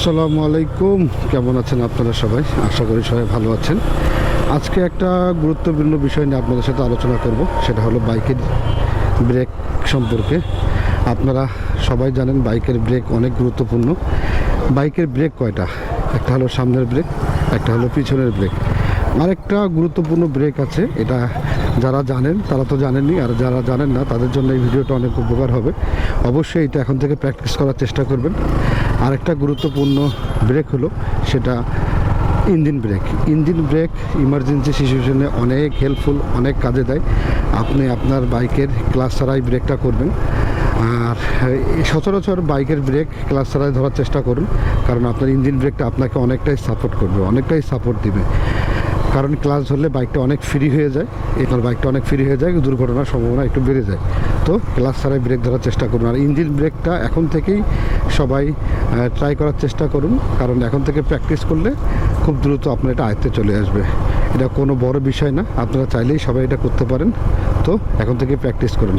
আসসালামু আলাইকুম, কেমন আছেন আপনারা সবাই? আশা করি সবাই ভালো আছেন। আজকে একটা গুরুত্বপূর্ণ বিষয় নিয়ে আপনাদের সাথে আলোচনা করব, সেটা হলো বাইকের ব্রেক সম্পর্কে। আপনারা সবাই জানেন বাইকের ব্রেক অনেক গুরুত্বপূর্ণ। বাইকের ব্রেক কয়টা? একটা হলো সামনের ব্রেক, একটা হলো পিছনের ব্রেক, আরেকটা গুরুত্বপূর্ণ ব্রেক আছে। এটা যারা জানেন তারা তো জানেনই, আর যারা জানেন না তাদের জন্য এই ভিডিওটা অনেক উপকার হবে। অবশ্যই এটা এখন থেকে প্র্যাকটিস করার চেষ্টা করবেন। আরেকটা গুরুত্বপূর্ণ ব্রেক হলো সেটা engine brake. Engine brake emergency সিচুয়েশনে অনেক হেল্পফুল, অনেক কাজে দেয়। আপনি আপনার বাইকের ক্লাচ ছাড়াই ব্রেকটা করবেন। আর সচরাচর বাইকের ব্রেক ক্লাচ ছাড়াই ধরার চেষ্টা করুন, কারণ আপনার ইঞ্জিন ব্রেকটা আপনাকে অনেকটাই সাপোর্ট করবে, অনেকটাই সাপোর্ট দিবে। কারণ ক্লাচ ধরলে বাইকটা অনেক ফ্রি হয়ে যায়, এবার বাইকটা অনেক ফ্রি হয়ে যায়, দুর্ঘটনার সম্ভাবনা একটু বেড়ে যায়। তো ক্লাচ ছাড়াই ব্রেক ধরার চেষ্টা করুন। আর ইঞ্জিন ব্রেকটা এখন থেকেই সবাই ট্রাই করার চেষ্টা করুন, কারণ এখন থেকে প্র্যাকটিস করলে খুব দ্রুত আপনার এটা আয়ত্তে চলে আসবে। এটা কোনো বড় বিষয় না, আপনারা চাইলেই সবাই এটা করতে পারেন। তো এখন থেকে প্র্যাকটিস করুন।